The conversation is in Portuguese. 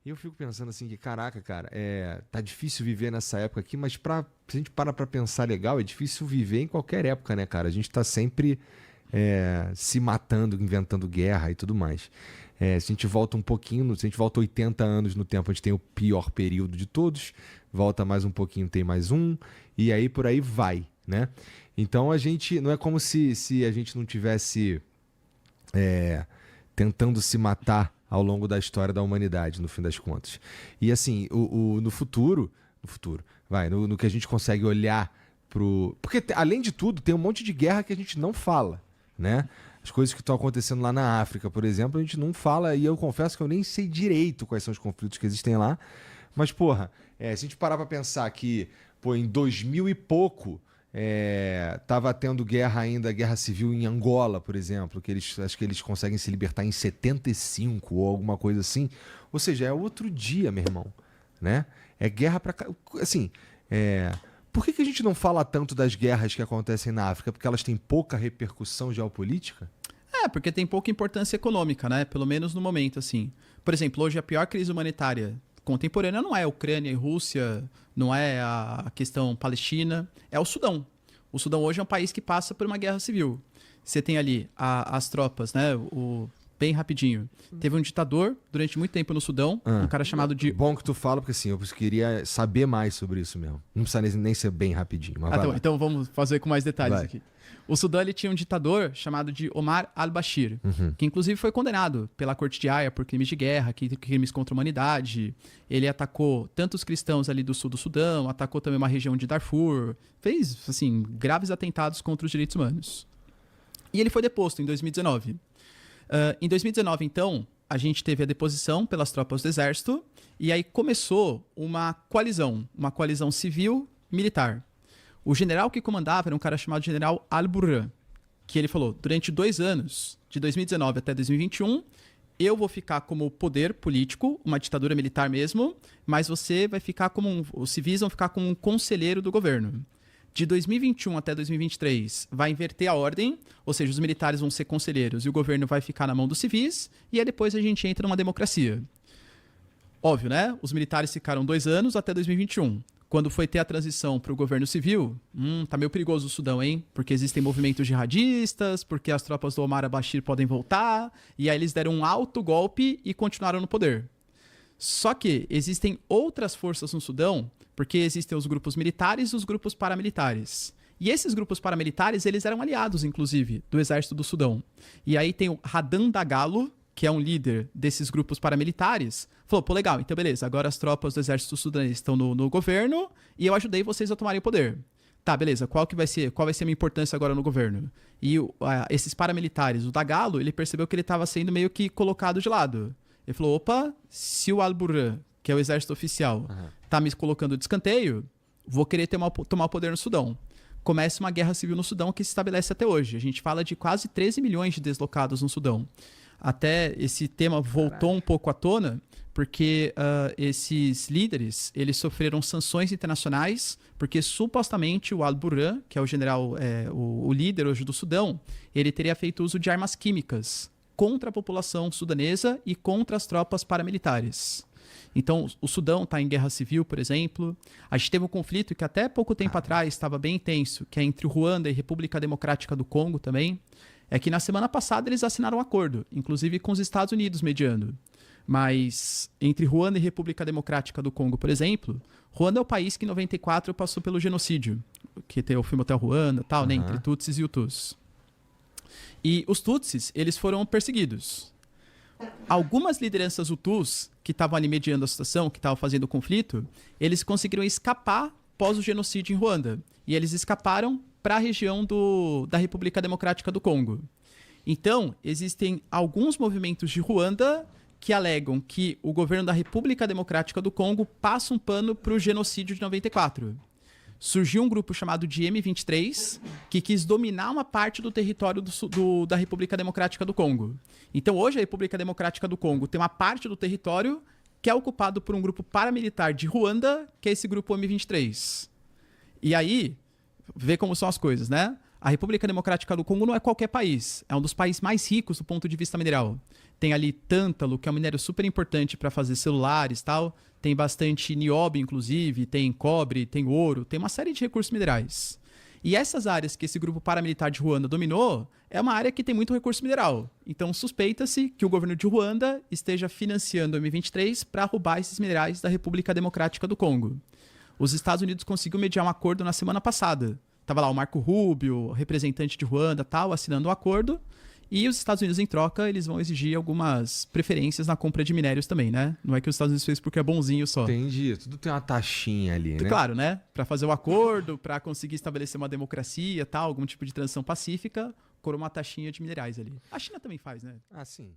E eu fico pensando assim que, caraca, cara, tá difícil viver nessa época aqui, mas se a gente para pra pensar legal, é difícil viver em qualquer época, né, cara? A gente tá sempre se matando, inventando guerra e tudo mais. Se a gente volta um pouquinho, se a gente volta 80 anos no tempo, a gente tem o pior período de todos, volta mais um pouquinho, tem mais um, e aí por aí vai, né? Então a gente, não é como se a gente não tivesse tentando se matar ao longo da história da humanidade, no fim das contas. E assim, no futuro, no que a gente consegue olhar porque, além de tudo, tem um monte de guerra que a gente não fala, né? As coisas que estão acontecendo lá na África, por exemplo, a gente não fala, e eu confesso que eu nem sei direito quais são os conflitos que existem lá. Mas, porra, se a gente parar pra pensar que, em 2000 e pouco, tava tendo guerra ainda, guerra civil em Angola, por exemplo, que acho que eles conseguem se libertar em 75 ou alguma coisa assim. Ou seja, é outro dia, meu irmão, né? É guerra pra... Assim, por que a gente não fala tanto das guerras que acontecem na África? Porque elas têm pouca repercussão geopolítica? Porque tem pouca importância econômica, né? Pelo menos no momento, assim. Por exemplo, hoje a pior crise humanitária contemporânea não é a Ucrânia e Rússia, não é a questão Palestina, é o Sudão. O Sudão hoje é um país que passa por uma guerra civil. Você tem ali as tropas, né? Bem rapidinho. Teve um ditador durante muito tempo no Sudão, um cara chamado de... Bom que tu fala, porque assim, eu queria saber mais sobre isso mesmo. Não precisa nem ser bem rapidinho. Mas então vamos fazer com mais detalhes aqui. O Sudão ele tinha um ditador chamado de Omar al-Bashir, que inclusive foi condenado pela Corte de Haia por crimes de guerra, crimes contra a humanidade. Ele atacou tanto os cristãos ali do sul do Sudão, atacou também uma região de Darfur, fez assim, graves atentados contra os direitos humanos. E ele foi deposto em 2019. Em 2019, então, a gente teve a deposição pelas tropas do exército e aí começou uma coalizão civil-militar. O general que comandava era um cara chamado General Al-Burhan, que ele falou, durante 2 anos, de 2019 até 2021, eu vou ficar como poder político, uma ditadura militar mesmo, mas você vai ficar os civis vão ficar como um conselheiro do governo. De 2021 até 2023, vai inverter a ordem, ou seja, os militares vão ser conselheiros e o governo vai ficar na mão dos civis, e aí depois a gente entra numa democracia. Óbvio, né? Os militares ficaram 2 anos até 2021. Quando foi ter a transição para o governo civil, tá meio perigoso o Sudão, hein? Porque existem movimentos jihadistas, porque as tropas do Omar al-Bashir podem voltar, e aí eles deram um alto golpe e continuaram no poder. Só que existem outras forças no Sudão, porque existem os grupos militares e os grupos paramilitares. E esses grupos paramilitares, eles eram aliados, inclusive, do exército do Sudão. E aí tem o Hadan Dagalo, que é um líder desses grupos paramilitares, falou, pô, legal, então beleza, agora as tropas do exército sudanês estão no governo e eu ajudei vocês a tomarem o poder. Tá, beleza, qual vai ser a minha importância agora no governo? E esses paramilitares, o Dagalo, ele percebeu que ele estava sendo meio que colocado de lado. Ele falou, opa, se o Al-Burhan, que é o exército oficial, tá me colocando de escanteio, vou querer tomar o poder no Sudão. Começa uma guerra civil no Sudão que se estabelece até hoje. A gente fala de quase 13 milhões de deslocados no Sudão. Até esse tema voltou um pouco à tona, porque esses líderes, eles sofreram sanções internacionais, porque supostamente o Al-Burhan, que é o general, o líder hoje do Sudão, ele teria feito uso de armas químicas contra a população sudanesa e contra as tropas paramilitares. Então, o Sudão está em guerra civil, por exemplo. A gente teve um conflito que até pouco tempo atrás estava bem intenso, que é entre Ruanda e República Democrática do Congo também. É que na semana passada eles assinaram um acordo, inclusive com os Estados Unidos mediando. Mas entre Ruanda e República Democrática do Congo, por exemplo, Ruanda é o país que em 94 passou pelo genocídio, que tem o filme Hotel Ruanda, tal, né, entre Tutsis e Hutus. E os Tutsis, eles foram perseguidos. Algumas lideranças Hutus, que estavam ali mediando a situação, que estavam fazendo o conflito, eles conseguiram escapar pós o genocídio em Ruanda. E eles escaparam para a região da República Democrática do Congo. Então, existem alguns movimentos de Ruanda que alegam que o governo da República Democrática do Congo passa um pano para o genocídio de 94. Surgiu um grupo chamado de M23 que quis dominar uma parte do território da República Democrática do Congo. Então, hoje, a República Democrática do Congo tem uma parte do território que é ocupado por um grupo paramilitar de Ruanda, que é esse grupo M23. E aí, vê como são as coisas, né? A República Democrática do Congo não é qualquer país, é um dos países mais ricos do ponto de vista mineral. Tem ali tântalo, que é um minério super importante para fazer celulares e tal. Tem bastante nióbio, inclusive, tem cobre, tem ouro, tem uma série de recursos minerais. E essas áreas que esse grupo paramilitar de Ruanda dominou é uma área que tem muito recurso mineral. Então suspeita-se que o governo de Ruanda esteja financiando o M23 para roubar esses minerais da República Democrática do Congo. Os Estados Unidos conseguiu mediar um acordo na semana passada. Tava lá o Marco Rubio, representante de Ruanda, tal, assinando o acordo. E os Estados Unidos, em troca, eles vão exigir algumas preferências na compra de minérios também, né? Não é que os Estados Unidos fez porque é bonzinho só. Entendi. Tudo tem uma taxinha ali, né? Claro, né? Para fazer o acordo, para conseguir estabelecer uma democracia, tal, algum tipo de transição pacífica, cobra uma taxinha de minerais ali. A China também faz, né? Ah, sim.